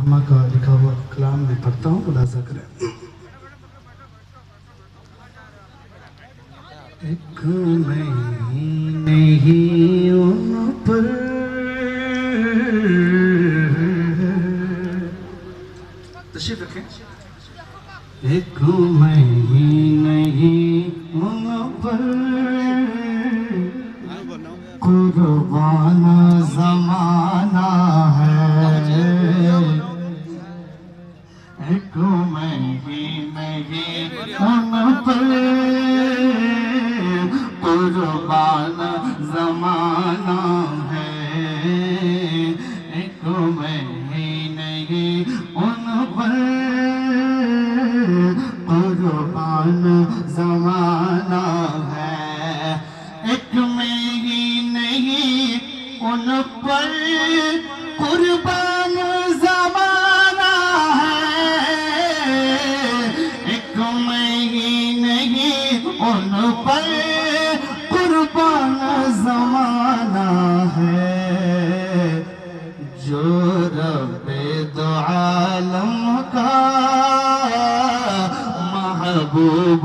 रहमा का लिखा हुआ कलाम में पढ़ता हूँ, मुलाजा करें। एक महीने ही उन पर तशरीफ रखें। एक महीने ही उन पर कुर्बान ज़माना है। एक महीने ही उन पर कुर्बान ज़माना है। एक महीने ही उन पर कुर्बान ज़माना है। एक महीने ही उन पर कुर्बान ज़माना है। एक महीने ही उन पर कुर्बान ज़माना है। जो रब्बे दो आलम का महबूब